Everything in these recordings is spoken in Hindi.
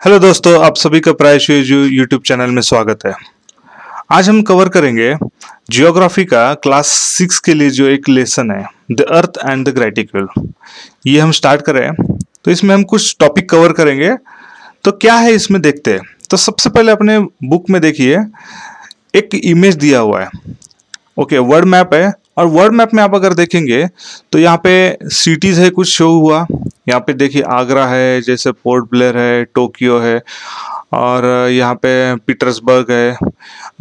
हेलो दोस्तों, आप सभी का प्रायश्चित यूट्यूब चैनल में स्वागत है। आज हम कवर करेंगे जियोग्राफी का क्लास 6 के लिए जो एक लेसन है, the earth and the gratitude. ये हम स्टार्ट करें तो इसमें हम कुछ टॉपिक कवर करेंगे। तो क्या है इसमें देखते हैं। तो सबसे पहले अपने बुक में देखिए, एक इमेज दिया हुआ है। ओके, वर्ल्ड मैप है और वर्ल्ड मैप में आप अगर देखेंगे तो यहाँ पे सिटीज है, कुछ शो हुआ। यहाँ पे देखिए आगरा है, जैसे पोर्ट ब्लेयर है, टोक्यो है, और यहाँ पे पीटर्सबर्ग है,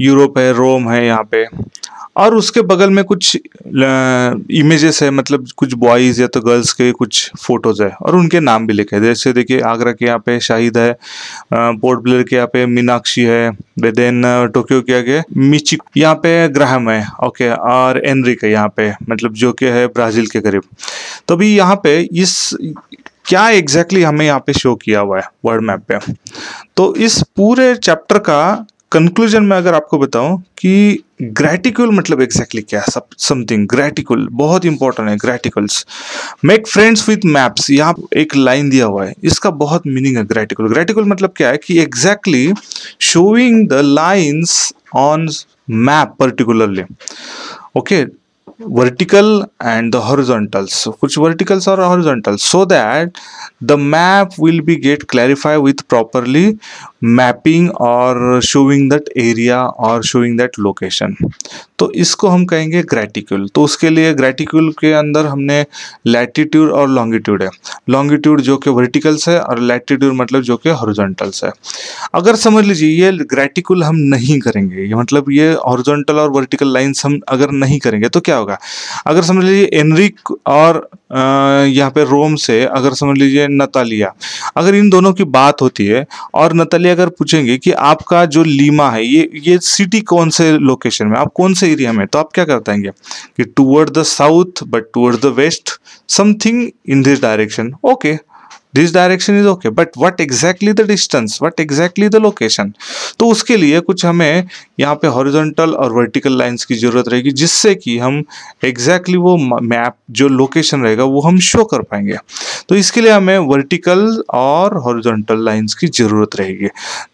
यूरोप है, रोम है यहाँ पे। और उसके बगल में कुछ इमेजेस है, मतलब कुछ बॉयज या तो गर्ल्स के कुछ फोटोज है और उनके नाम भी लिखे हैं। जैसे देखिए आगरा के यहाँ पे शाहिद है, पोर्ट ब्लेयर के यहाँ पे मीनाक्षी है, देन टोक्यो के आगे मिची, यहाँ पे ग्राहम है। ओके, और एनरिक है यहाँ पे, मतलब जो कि है ब्राजील के करीब। तो अभी यहाँ पे इस क्या एग्जैक्टली हमें यहाँ पे शो किया हुआ है वर्ल्ड मैप पे। तो इस पूरे चैप्टर का कंक्लूजन में अगर आपको बताऊं कि ग्रेटिक्यूल मतलब एग्जैक्टली क्या है। समथिंग ग्रेटिक्यूल बहुत इंपॉर्टेंट है। ग्रेटिकल्स मेक फ्रेंड्स विथ मैप्स, यहाँ एक लाइन दिया हुआ है, इसका बहुत मीनिंग है। ग्रेटिक्यूल ग्रेटिक्यूल मतलब क्या है कि exactly showing the lines on map particularly. Okay, vertical and the horizontals, कुछ verticals और horizontals, so that the map will be get clarified with properly mapping or showing that area or showing that location। तो इसको हम कहेंगे ग्रेटिक्यूल। तो उसके लिए ग्रेटिक्यूल के अंदर हमने लैटिट्यूड और लॉन्गिट्यूड है। लॉन्गिट्यूड जो कि वर्टिकल्स है और लैटिट्यूड मतलब जो कि हॉरिजॉन्टल्स है। अगर समझ लीजिए ये ग्रेटिक्यूल हम नहीं करेंगे, ये मतलब ये हॉरिजॉन्टल और वर्टिकल लाइंस हम अगर नहीं करेंगे तो क्या होगा। अगर समझ लीजिए एनरिक और यहाँ पे रोम से अगर समझ लीजिए नतालिया, अगर इन दोनों की बात होती है और नतालिया अगर पूछेंगे कि आपका जो लीमा है ये सिटी कौन से लोकेशन में, आप कौन से एरिया में, तो आप क्या करतेंगे कि toward the south but toward the west, something in this direction. Okay, this direction is okay, but what exactly the distance, what exactly the location. तो उसके लिए कुछ हमें यहाँ पे हॉरिजॉन्टल और वर्टिकल लाइंस की जरूरत रहेगी, जिससे कि हम एग्जैक्टली वो मैप जो लोकेशन रहेगा वो हम शो कर पाएंगे। तो इसके लिए हमें वर्टिकल और हॉरिजॉन्टल लाइंस की जरूरत रहेगी।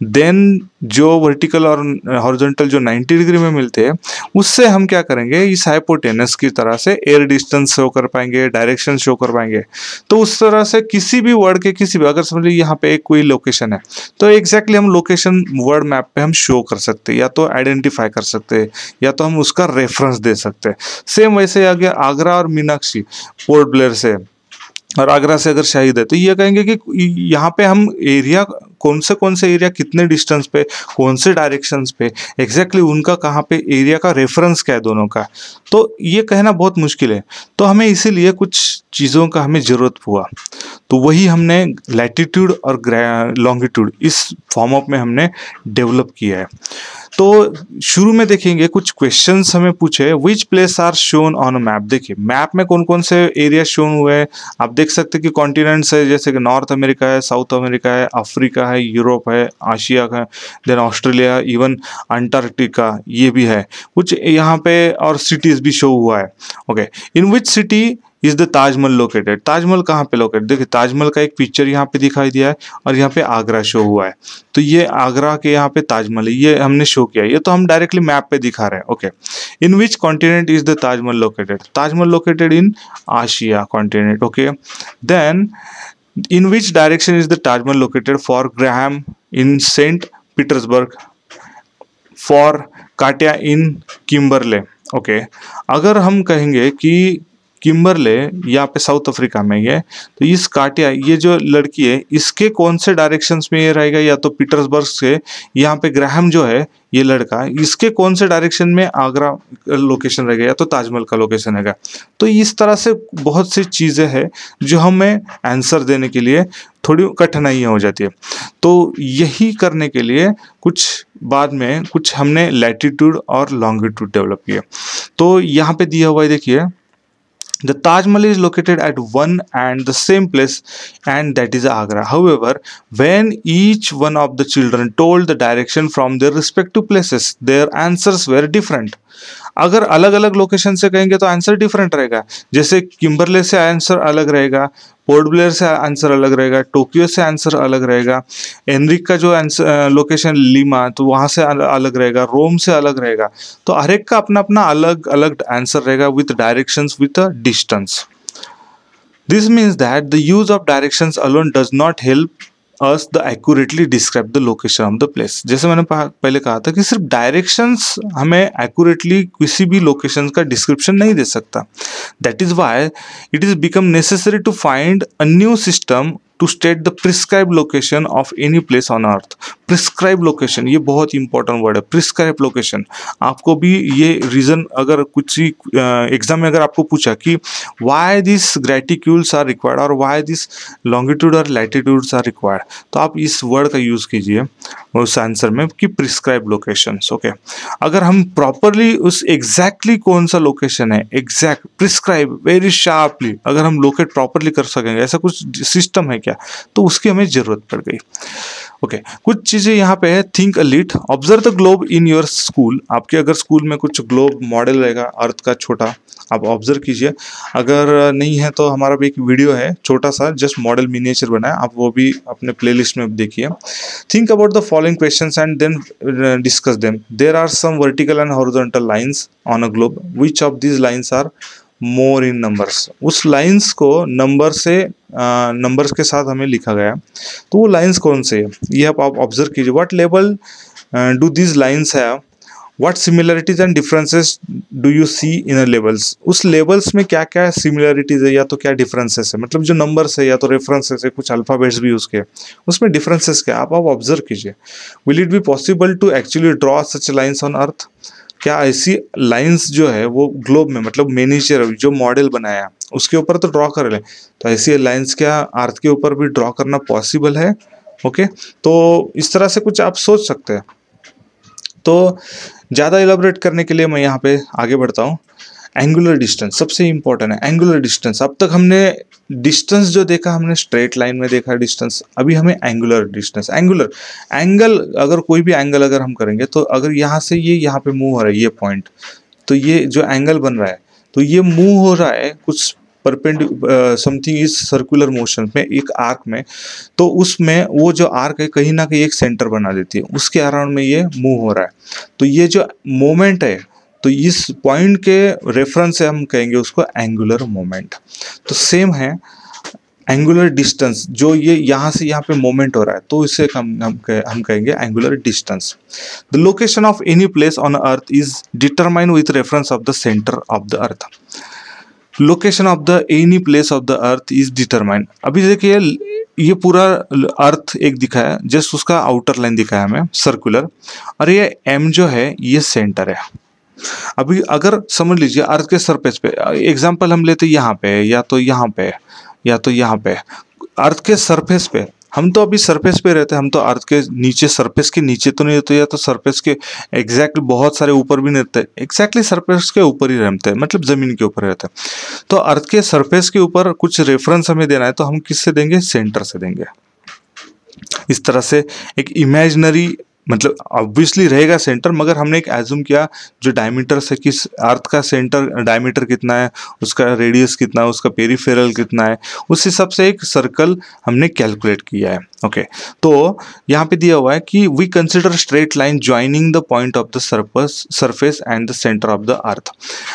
देन जो वर्टिकल और हॉरिजॉन्टल जो 90 डिग्री में मिलते हैं, उससे हम क्या करेंगे, इस हाइपोटेनस की तरह से एयर डिस्टेंस शो कर पाएंगे, डायरेक्शन शो कर पाएंगे। तो उस तरह से किसी भी वर्ड के किसी भी, अगर समझ लीजिए यहाँ पे एक कोई लोकेशन है तो एग्जैक्टली हम लोकेशन वर्ड मैप पे हम शो कर सकते हैं, या तो आइडेंटिफाई कर सकते हैं, या तो हम उसका रेफरेंस दे सकते हैं। सेम वैसे आगे आगरा और मीनाक्षी पोर्ट ब्लेयर से और आगरा से अगर शाहिद है, तो ये कहेंगे कि यहाँ पे हम एरिया कौन से एरिया कितने डिस्टेंस पे, कौन से डायरेक्शंस पे, एग्जैक्टली उनका कहाँ पे एरिया का रेफरेंस क्या है दोनों का, तो ये कहना बहुत मुश्किल है। तो हमें इसीलिए कुछ चीज़ों का हमें ज़रूरत हुआ, तो वही हमने लैटिट्यूड और लॉन्गिट्यूड इस फॉर्म ऑफ में हमने डेवलप किया है। तो शुरू में देखेंगे कुछ क्वेश्चंस हमें पूछे, which place are shown on a map. देखिए मैप में कौन कौन से एरिया शोन हुए हैं, आप देख सकते हैं कि कॉन्टिनेंट्स है, जैसे कि नॉर्थ अमेरिका है, साउथ अमेरिका है, अफ्रीका है, यूरोप है, आशिया है, देन ऑस्ट्रेलिया, इवन अंटार्कटिका ये भी है कुछ यहाँ पे, और सिटीज भी शो हुआ है। Okay, in which city is the Taj Mahal located. Taj Mahal कहाँ पे लोकेटेड, देखिए ताजमहल का एक पिक्चर यहाँ पे दिखाई दिया है और यहाँ पे आगरा शो हुआ है। तो ये आगरा के यहाँ पे ताजमहल है, ये हमने शो किया है, ये तो हम डायरेक्टली मैप पे दिखा रहे हैं। Okay, in which continent is the Taj Mahal located. Taj Mahal located in Asia continent. Okay, then in which direction is the Taj Mahal located for Graham in Saint Petersburg, for Katia in Kimberley. Okay, अगर हम कहेंगे कि किम्बरले यहाँ पे साउथ अफ्रीका में ही है, तो इस काटिया ये जो लड़की है इसके कौन से डायरेक्शंस में ये रहेगा, या तो पीटर्सबर्ग से यहाँ पे ग्राहम जो है ये लड़का, इसके कौन से डायरेक्शन में आगरा लोकेशन रहेगा, या तो ताजमहल का लोकेशन रहेगा। तो इस तरह से बहुत सी चीज़ें हैं जो हमें आंसर देने के लिए थोड़ी कठिनाइयाँ हो जाती है। तो यही करने के लिए कुछ बाद में कुछ हमने लैटिट्यूड और लॉन्गिट्यूड डेवलप किया। तो यहाँ पे दिया हुआ है, देखिए the Taj Mahal is located at one and the same place, and that is Agra. However, when each one of the children told the direction from their respective places, their answers were different. अगर अलग अलग लोकेशन से कहेंगे तो आंसर डिफरेंट रहेगा। जैसे किम्बरले से आंसर अलग रहेगा, पोर्ट ब्लेयर से आंसर अलग रहेगा, टोक्यो से आंसर अलग रहेगा, एनरिक का जो आंसर लोकेशन लीमा तो वहाँ से अलग रहेगा, रोम से अलग रहेगा। तो हर एक का अपना अपना अलग अलग आंसर रहेगा with directions with a distance. This means that the use of directions alone does not help us the accurately describe the location of the place। जैसे मैंने पहले कहा था कि सिर्फ डायरेक्शंस हमें एक्यूरेटली किसी भी लोकेशन का डिस्क्रिप्शन नहीं दे सकता। That is why it is become necessary to find a new system to state the prescribe location of any place on earth. Prescribe location, ये बहुत इंपॉर्टेंट वर्ड है, प्रिस्क्राइब लोकेशन। आपको भी ये रीजन अगर कुछ एग्जाम में अगर आपको पूछा कि व्हाई दिस ग्रेटिक्यूल्स आर रिक्वायर्ड और व्हाई दिस लॉन्गिट्यूड और लैटिट्यूड्स आर रिक्वायर्ड, तो आप इस वर्ड का यूज कीजिए उस आंसर में कि प्रिस्क्राइब लोकेशंस। ओके, अगर हम प्रॉपरली उस एग्जैक्टली कौन सा लोकेशन है, एग्जैक्ट प्रिस्क्राइब वेरी शार्पली अगर हम लोकेट प्रॉपरली कर सकेंगे, ऐसा कुछ सिस्टम है क्या, तो उसकी हमें जरूरत पड़ गई। ओके, कुछ चीजें यहाँ पे है। Think a little, observe the globe in your school. आपके अगर स्कूल में कुछ ग्लोब मॉडल रहेगा अर्थ का छोटा, आप ऑब्जर्व कीजिए। अगर नहीं है तो हमारा भी एक वीडियो है छोटा सा, जस्ट मॉडल मिनिएचर बना है, आप वो भी अपने प्लेलिस्ट में देखिए। Think about the following questions and then discuss them. There are some vertical and horizontal lines on a globe, which of these lines are more in numbers. उस लाइंस को नंबर्स के साथ हमें लिखा गया है, तो वो लाइंस कौन से है ये आप ऑब्जर्व कीजिए। What level do these lines have, what similarities and differences do you see in levels. उस लेवल्स में क्या क्या सिमिलरिटीज है या तो क्या डिफरेंसेस है, मतलब जो नंबर्स है या तो रेफरेंसेस है, कुछ अल्फाबेट्स भी उसके, उसमें डिफरेंसेस क्या आप ऑब्जर्व कीजिए। Will it be possible to actually draw such lines on earth. क्या ऐसी लाइंस जो है वो ग्लोब में, मतलब मिनिएचर जो मॉडल बनाया उसके ऊपर तो ड्रॉ कर ले, तो ऐसी लाइंस क्या अर्थ के ऊपर भी ड्रॉ करना पॉसिबल है। ओके, तो इस तरह से कुछ आप सोच सकते हैं। तो ज़्यादा इलाबोरेट करने के लिए मैं यहाँ पे आगे बढ़ता हूँ। एंगुलर डिस्टेंस सबसे इंपॉर्टेंट है। एंगुलर डिस्टेंस, अब तक हमने डिस्टेंस जो देखा हमने स्ट्रेट लाइन में देखा डिस्टेंस, अभी हमें एंगुलर डिस्टेंस, एंगुलर एंगल, अगर कोई भी एंगल अगर हम करेंगे तो अगर यहाँ से ये यहाँ पे मूव हो रहा है ये पॉइंट, तो ये जो एंगल बन रहा है तो ये मूव हो रहा है कुछ समथिंग इज सर्कुलर मोशन में, एक आर्क में, तो उसमें वो जो आर्क है कहीं ना कहीं एक सेंटर बना देती है, उसके अराउंड में ये मूव हो रहा है। तो ये जो मोमेंट है तो इस पॉइंट के रेफरेंस से हम कहेंगे उसको एंगुलर मोमेंट। तो सेम है एंगुलर डिस्टेंस, जो ये यहाँ से यहाँ पे मोमेंट हो रहा है तो इसे हम कहेंगे angular distance. The location of any place on earth is determined with reference of the centre of the earth. Location of the any place of the earth is determined. अभी देखिए ये पूरा अर्थ एक दिखा है, जस्ट उसका आउटर लाइन दिखा है हमें सर्कुलर, और ये एम जो है ये सेंटर है। अभी अगर समझ लीजिए अर्थ के सरफेस पे एग्जांपल हम लेते यहाँ पे या तो यहाँ पे या तो यहाँ पे, अर्थ के सरफेस पे, हम तो अभी सरफेस पे रहते हैं, हम तो अर्थ के नीचे, सरफेस के नीचे तो नहीं रहते, या तो सरफेस के एग्जैक्टली बहुत सारे ऊपर भी नहीं रहते, एग्जैक्टली सरफेस के ऊपर ही रहते हैं, मतलब जमीन के ऊपर रहते हैं। तो अर्थ के सरफेस के ऊपर कुछ रेफरेंस हमें देना है तो हम किससे देंगे, सेंटर से देंगे। इस तरह से एक इमेजिनरी, मतलब ऑब्वियसली रहेगा सेंटर, मगर हमने एक एज्यूम किया जो डायमीटर से, किस अर्थ का सेंटर डायमीटर कितना है, उसका रेडियस कितना है, उसका पेरिफेरल कितना है, उस हिसाब से एक सर्कल हमने कैलकुलेट किया है। ओके, तो यहाँ पे दिया हुआ है कि we consider straight line joining the point of the surface and the centre of the earth.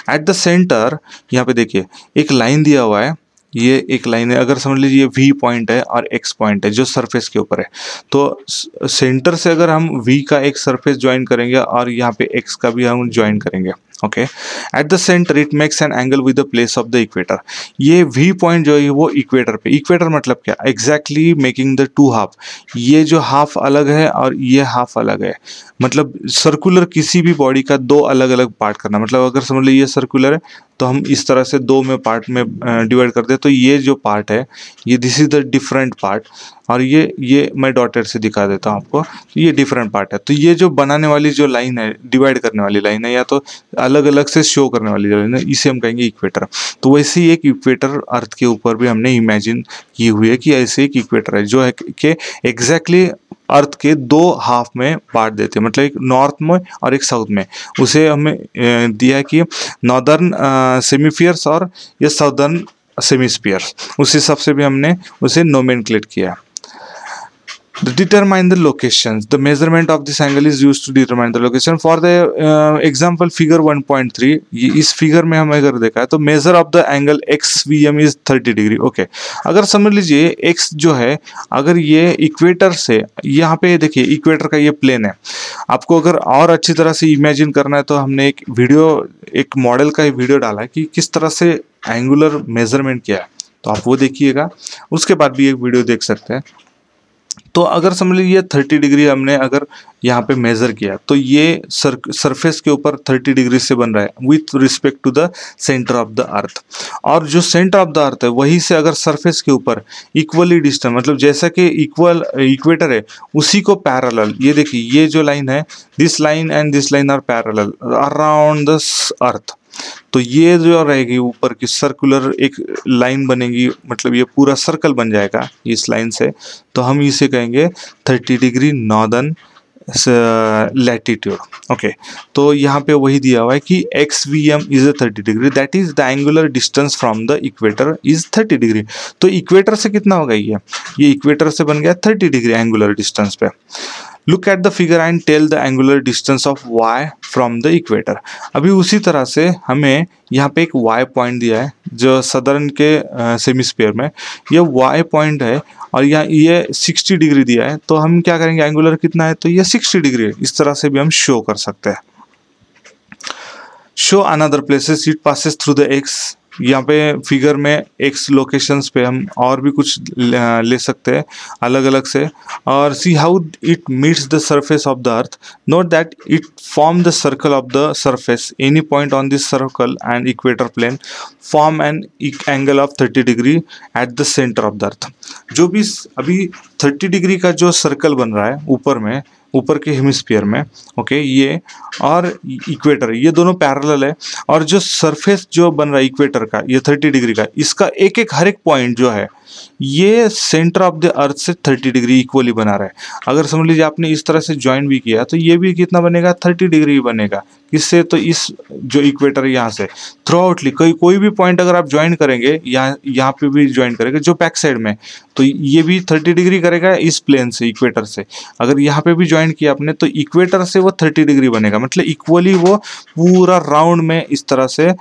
At the centre, यहाँ पे देखिए एक लाइन दिया हुआ है, ये एक लाइन है, अगर समझ लीजिए V पॉइंट है और X पॉइंट है जो सरफेस के ऊपर है, तो सेंटर से अगर हम V का एक सरफेस ज्वाइन करेंगे और यहाँ पे X का भी हम ज्वाइन करेंगे। Okay, eight the centre it makes an angle with the place of the equator. ये V पॉइंट जो है वो इक्वेटर पे, इक्वेटर मतलब क्या, exactly making the two half, ये जो हाफ अलग है और ये हाफ अलग है, मतलब सर्कुलर किसी भी बॉडी का दो अलग अलग पार्ट करना, मतलब अगर समझ लीजिए ये सर्कुलर है तो हम इस तरह से दो में पार्ट में डिवाइड करते हैं, तो ये जो पार्ट है ये this is the different part, और ये मैं डॉटेड से दिखा देता हूँ आपको, ये डिफरेंट पार्ट है। तो ये जो बनाने वाली जो लाइन है, डिवाइड करने वाली लाइन है या तो अलग अलग से शो करने वाली लाइन है, इसे हम कहेंगे इक्वेटर। तो वैसे ही एक इक्वेटर अर्थ के ऊपर भी हमने इमेजिन की हुई है कि ऐसे एक इक्वेटर है जो है कि एग्जैक्टली अर्थ के दो हाफ में बांट देते हैं, मतलब एक नॉर्थ में और एक साउथ में। उसे हमें दिया है कि नॉर्दर्न सेमीफियर्स और ये साउदर्न सेमीस्फीयर, उस हिसाब से भी हमने उसे नोमेनक्लेट किया। Determine the locations. The measurement of this angle is used to determine the location. For the example figure 1.3, इस फिगर में हमें अगर देखा है तो measure of the angle XVM is 30 degree. Okay, अगर समझ लीजिए x जो है, अगर ये इक्वेटर से, यहाँ पे देखिए इक्वेटर का ये प्लेन है, आपको अगर और अच्छी तरह से इमेजिन करना है तो हमने एक वीडियो, एक मॉडल का वीडियो डाला है कि किस तरह से एंगुलर मेजरमेंट किया है, तो आप वो देखिएगा, उसके बाद भी एक वीडियो देख सकते हैं। तो अगर समझ लीजिए 30 डिग्री हमने अगर यहाँ पे मेजर किया तो ये सरफेस के ऊपर 30 डिग्री से बन रहा है with respect to the centre of the earth, और जो सेंटर ऑफ द अर्थ है वहीं से अगर सरफेस के ऊपर इक्वली डिस्टेंस, मतलब जैसा कि इक्वेटर है उसी को पैरेलल, ये देखिए ये जो लाइन है, this line and this line are parallel around the earth, तो ये जो रहेगी ऊपर की सर्कुलर एक लाइन बनेगी, मतलब ये पूरा सर्कल बन जाएगा इस लाइन से, तो हम इसे कहेंगे 30 डिग्री नॉर्दर्न लैटिट्यूड। ओके, तो यहाँ पे वही दिया हुआ है कि XVM is a 30 degree, that is the angular distance from the equator is 30 degree. तो इक्वेटर से कितना होगा, ये इक्वेटर से बन गया 30 डिग्री एंगुलर डिस्टेंस पे। Look at the figure and tell the angular distance of y from the equator. अभी उसी तरह से हमें यहाँ पे एक y पॉइंट दिया है जो सदर्न के सेमीस्फीयर में, ये y पॉइंट है और यहाँ ये 60 डिग्री दिया है, तो हम क्या करेंगे, एंगुलर कितना है, तो ये 60 डिग्री है, इस तरह से भी हम शो कर सकते हैं। Show another places it passes through the x, यहाँ पे फिगर में x लोकेशंस पे हम और भी कुछ ले सकते हैं अलग अलग से, और see how it meets the surface of the earth, note that it form the circle of the surface, any point on this circle and equator plane form an angle of 30 degree at the centre of the earth. जो भी अभी 30 डिग्री का जो सर्कल बन रहा है ऊपर में, ऊपर के हेमिस्फीयर में, ओके, ये और इक्वेटर ये दोनों पैरेलल है, और जो सरफेस जो बन रहा है इक्वेटर का, ये 30 डिग्री का, इसका एक एक हर एक पॉइंट जो है ये सेंटर ऑफ द अर्थ से 30 डिग्री इक्वली बना रहा है। अगर समझ लीजिए आपने इस तरह से ज्वाइन भी किया तो ये भी कितना बनेगा, 30 डिग्री बनेगा। किससे, तो इस जो इक्वेटर यहाँ से थ्रू आउटली कोई भी पॉइंट अगर आप ज्वाइन करेंगे, यहाँ पे भी ज्वाइन करेंगे जो बैक साइड में, तो ये भी 30 डिग्री करेगा इस प्लेन से, इक्वेटर से। अगर यहाँ पे भी ज्वाइन किया आपने तो इक्वेटर से वो 30 डिग्री बनेगा, मतलब इक्वली वो पूरा राउंड में इस तरह से,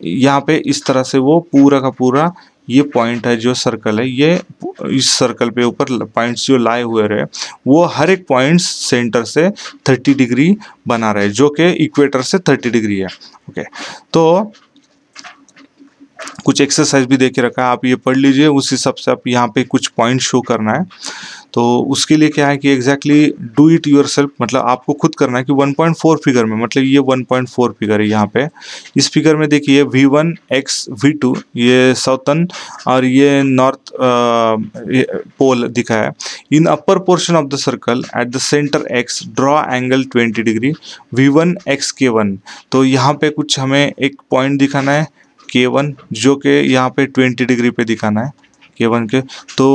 यहाँ पे इस तरह से वो पूरा का पूरा ये पॉइंट है जो सर्कल है, ये इस सर्कल पे ऊपर पॉइंट्स जो लाए हुए रहे वो हर एक पॉइंट्स सेंटर से 30 डिग्री बना रहे, जो कि इक्वेटर से 30 डिग्री है। ओके, तो कुछ एक्सरसाइज भी दे के रखा है, आप ये पढ़ लीजिए, उस हिसाब से आप यहाँ पे कुछ पॉइंट शो करना है। तो उसके लिए क्या है कि एग्जैक्टली डू इट योरसेल्फ, मतलब आपको खुद करना है कि 1.4 फिगर में, मतलब ये 1.4 फिगर है यहाँ पे, इस फिगर में देखिए V1 x V2 ये साउथर्न और ये नॉर्थ पोल दिखा है। In upper portion of the circle at the centre x draw angle 20 degree V1 x K1। तो यहाँ पे कुछ हमें एक पॉइंट दिखाना है K1 जो कि यहाँ पे 20 डिग्री पे दिखाना है K1 के, तो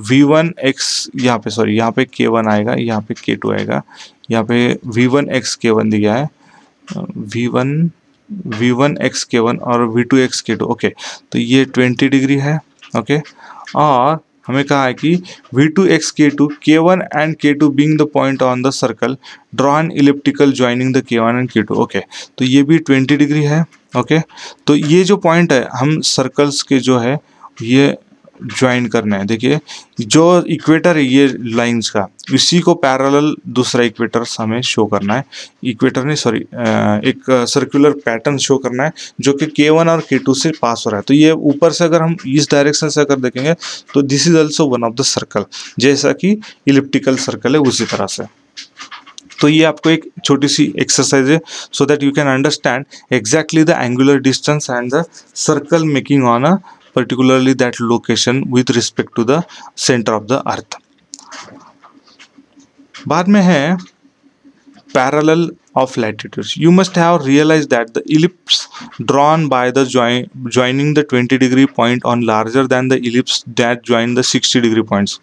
V1 x यहाँ पे, सॉरी यहाँ पे K1 आएगा, यहाँ पे K2 आएगा, यहाँ पे V1 x K1 दिया है, V1 x K1 और V2 x K2। ओके, तो ये 20 डिग्री है। ओके, और हमें कहा है कि V2 x K2 K1 and K2 being the point on the circle draw an elliptical joining the K1 and K2। Okay, तो ये भी 20 डिग्री है। ओके, तो ये जो पॉइंट है हम सर्कल्स के जो है ये ज्वाइन करना है। देखिए जो इक्वेटर है ये लाइंस का, इसी को पैरेलल दूसरा इक्वेटर हमें शो करना है, इक्वेटर नहीं सॉरी एक सर्कुलर पैटर्न शो करना है जो कि K1 और K2 से पास हो रहा है। तो ये ऊपर से अगर हम इस डायरेक्शन से अगर देखेंगे तो this is also one of the circle, जैसा कि इलिप्टिकल सर्कल है उसी तरह से। तो ये आपको एक छोटी सी एक्सरसाइज है so that you can understand exactly the angular distance and the circle making on a particularly that location with respect to the center of the earth। बाद में है parallel of latitudes। You must have realized that the ellipse drawn by the joining the 20 degree point on larger than the ellipse that join the 60 degree points।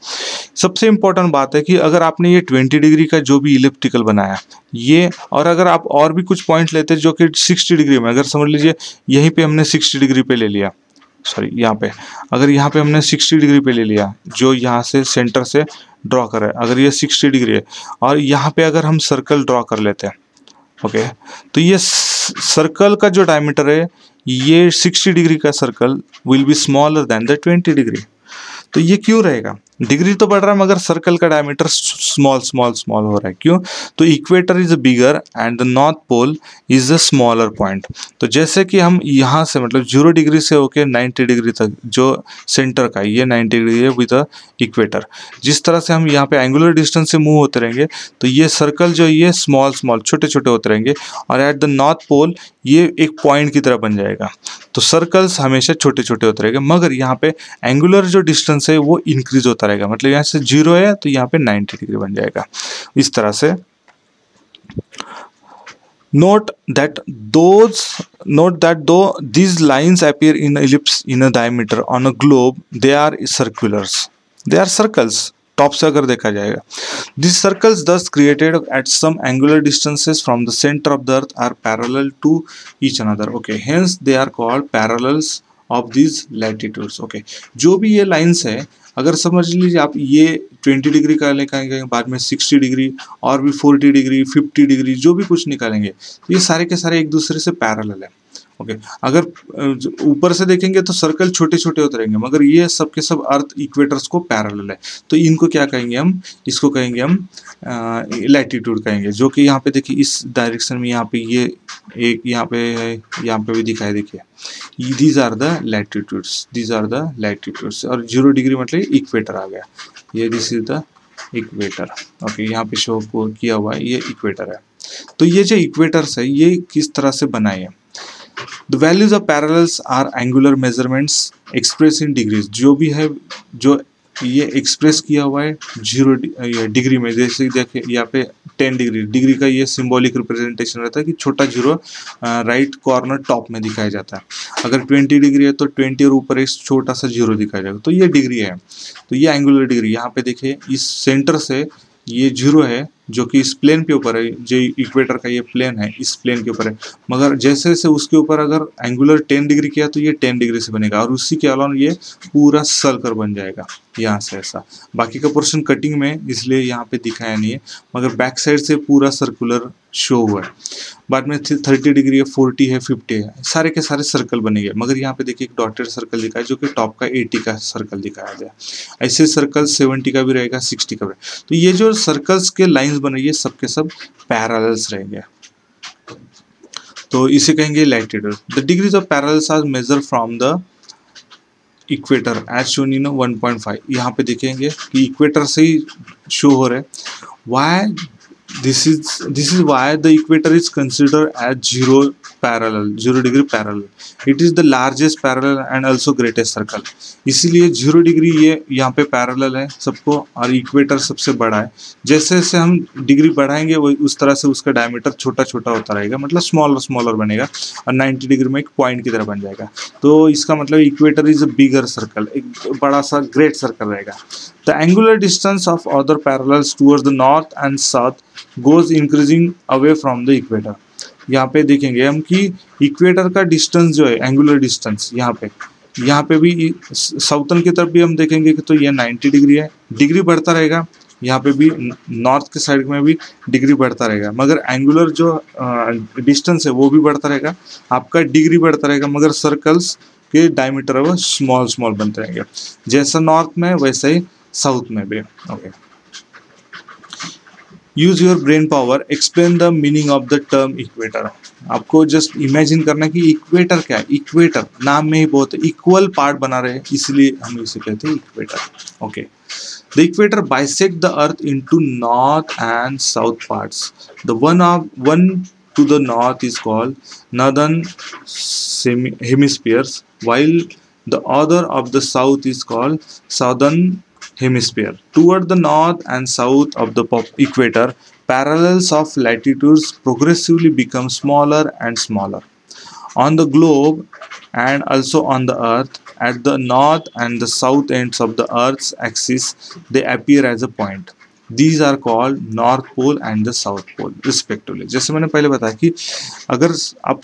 सबसे important बात है कि अगर आपने ये 20 डिग्री का जो भी इलिप्टिकल बनाया ये, और अगर आप और भी कुछ पॉइंट लेते जो कि 60 डिग्री में, अगर समझ लीजिए यहीं पे हमने 60 डिग्री पे ले लिया सॉरी यहाँ पे, अगर यहाँ पे हमने 60 डिग्री पे ले लिया, जो यहाँ से सेंटर से ड्रॉ कर रहा है, अगर ये 60 डिग्री है और यहाँ पे अगर हम सर्कल ड्रॉ कर लेते हैं, ओके, तो ये सर्कल का जो डायमीटर है, ये 60 डिग्री का circle will be smaller than the 20 degree. तो ये क्यों रहेगा? डिग्री तो बढ़ रहा है मगर सर्कल का डायमीटर स्मॉल स्मॉल स्मॉल हो रहा है, क्यों? तो equator is bigger and the north pole is the smaller point. तो जैसे कि हम यहाँ से मतलब 0 डिग्री से होके 90 डिग्री तक जो सेंटर का ये 90 डिग्री है विद द इक्वेटर, जिस तरह से हम यहाँ पे एंगुलर डिस्टेंस से मूव होते रहेंगे तो ये सर्कल जो ये स्मॉल स्मॉल छोटे छोटे होते रहेंगे और एट द नॉर्थ पोल ये एक पॉइंट की तरह बन जाएगा। तो सर्कल्स हमेशा छोटे छोटे होते रहेंगे मगर यहाँ पे एंगुलर जो डिस्टेंस है वो इंक्रीज होता रहेगा, मतलब यहाँ से 0 है तो यहाँ पे 90 डिग्री बन जाएगा इस तरह से। Note that though these lines appear in ellipse in a diameter on a globe, they are circulars. They are circles. Top से अगर देखा जाएगा, these circles thus created at some angular distances from the center of the earth are parallel to each another. Okay, hence they are called parallels of these latitudes. Okay, जो भी ये लाइंस है, अगर समझ लीजिए आप ये 20 डिग्री का निकालेंगे, बाद में 60 डिग्री और भी 40 डिग्री 50 डिग्री जो भी कुछ निकालेंगे, तो ये सारे के सारे एक दूसरे से पैरेलल है। ओके, अगर ऊपर से देखेंगे तो सर्कल छोटे छोटे होते रहेंगे मगर ये सब के सब अर्थ इक्वेटर्स को पैरेलल है, तो इनको क्या कहेंगे हम? इसको कहेंगे हम लैटिट्यूड कहेंगे, जो कि यहाँ पे देखिए इस डायरेक्शन में यहाँ पे ये एक यहाँ पे भी दिखाई, देखिए these are the latitudes, these are the latitudes, और 0 डिग्री मतलब इक्वेटर आ गया, ये this is the equator. Okay, यहाँ पे शो किया हुआ है ये इक्वेटर है। तो ये जो इक्वेटर्स है ये किस तरह से बनाए हैं? The values of parallels are angular measurements expressed in degrees। जो भी है जो ये एक्सप्रेस किया हुआ है 0 डिग्री में, जैसे देखिए यहाँ पे 10 डिग्री का ये सिंबॉलिक रिप्रेजेंटेशन रहता है कि छोटा 0 राइट कॉर्नर टॉप में दिखाया जाता है। अगर 20 डिग्री है तो 20 और ऊपर एक छोटा सा 0 दिखाया जाएगा, तो ये डिग्री है। तो ये एंगुलर डिग्री, यहाँ पे देखिए इस सेंटर से ये 0 है जो कि इस प्लेन के ऊपर है, जो इक्वेटर का ये प्लेन है इस प्लेन के ऊपर है, मगर जैसे जैसे उसके ऊपर अगर एंगुलर 10 डिग्री किया तो ये 10 डिग्री से बनेगा और उसी के अलावा ये पूरा सर्कल बन जाएगा यहाँ से ऐसा। बाकी का पोर्शन कटिंग में इसलिए यहाँ पे दिखाया नहीं है, मगर बैक साइड से पूरा सर्कुलर शो हुआ है। बाद में 30 डिग्री है, 40 है, 50 है, सारे के सारे सर्कल बनेंगे, मगर यहाँ पे देखिए एक डॉटेड सर्कल दिखाया जो कि टॉप का 80 का सर्कल दिखाया गया। ऐसे सर्कल 70 का भी रहेगा, 60 का भी। तो ये जो सर्कल्स के लाइंस बन रही है सबके सब पैरेलल्स रहेंगे, तो इसे कहेंगे latitude. The degrees of parallels are measure from the equator as shown in 1.5। यहाँ पे देखेंगे कि इक्वेटर से ही शो हो रहा है। Why this is why the equator is considered as 0 degree parallel. It is the largest parallel and also greatest circle. इसीलिए 0 डिग्री ये यहाँ पे पैरेलल है सबको और इक्वेटर सबसे बड़ा है। जैसे जैसे हम डिग्री बढ़ाएंगे वो उस तरह से उसका डायमीटर छोटा छोटा होता रहेगा, मतलब स्मॉलर स्मॉलर बनेगा और 90 डिग्री में एक पॉइंट की तरह बन जाएगा। तो इसका मतलब equator is a bigger circle, एक बड़ा सा ग्रेट सर्कल रहेगा। The angular distance of other parallels towards the north and south goes increasing away from the equator। यहाँ पे देखेंगे हम कि इक्वेटर का डिस्टेंस जो है एंगुलर डिस्टेंस यहाँ पे भी साउथर्न की तरफ भी हम देखेंगे कि तो ये 90 डिग्री है, डिग्री बढ़ता रहेगा। यहाँ पे भी नॉर्थ के साइड में भी डिग्री बढ़ता रहेगा, मगर एंगुलर जो डिस्टेंस है वो भी बढ़ता रहेगा, आपका डिग्री बढ़ता रहेगा, मगर सर्कल्स के डायमीटर है वो स्मॉल स्मॉल बनते रहेंगे, जैसा नॉर्थ में वैसा ही साउथ में भी। Okay, use your brain power, explain the meaning of the term equator. आपको जस्ट इमेजिन करना कि इक्वेटर क्या है। इक्वेटर नाम में ही बहुत इक्वल पार्ट बना रहे हैं, इसलिए हम इसे कहते हैं equator. Okay, the equator bisect the earth into north and south parts. The one to the north is called northern hemispheres, while the other of the south is called southern hemisphere. Toward the north and south of the equator, parallels of latitudes progressively become smaller and smaller. On the globe and also on the earth, at the north and the south ends of the earth's axis, they appear as a point. These are called north pole and the south pole respectively. जैसे मैंने पहले बताया कि अगर आप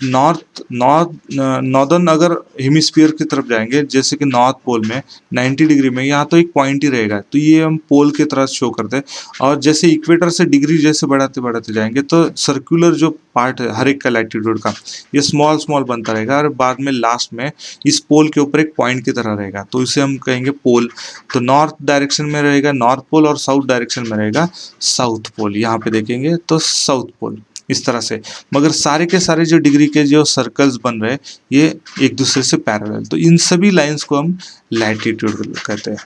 नॉर्दर्न अगर हेमिस्फीयर की तरफ जाएंगे, जैसे कि नॉर्थ पोल में 90 डिग्री में यहाँ तो एक पॉइंट ही रहेगा, तो ये हम पोल की तरह शो करते हैं। और जैसे इक्वेटर से डिग्री जैसे बढ़ाते बढ़ाते जाएंगे तो सर्कुलर जो पार्ट है हर एक का लैटिट्यूड का, ये स्मॉल स्मॉल बनता रहेगा और बाद में लास्ट में इस पोल के ऊपर एक पॉइंट की तरह रहेगा, तो इसे हम कहेंगे पोल। तो नॉर्थ डायरेक्शन में रहेगा नॉर्थ पोल और साउथ डायरेक्शन में रहेगा साउथ पोल। यहाँ पे देखेंगे तो साउथ पोल इस तरह से। मगर सारे के सारे जो डिग्री के जो सर्कल्स बन रहे हैं ये एक दूसरे से पैरेलल, तो इन सभी लाइंस को हम लैटिट्यूड कहते हैं।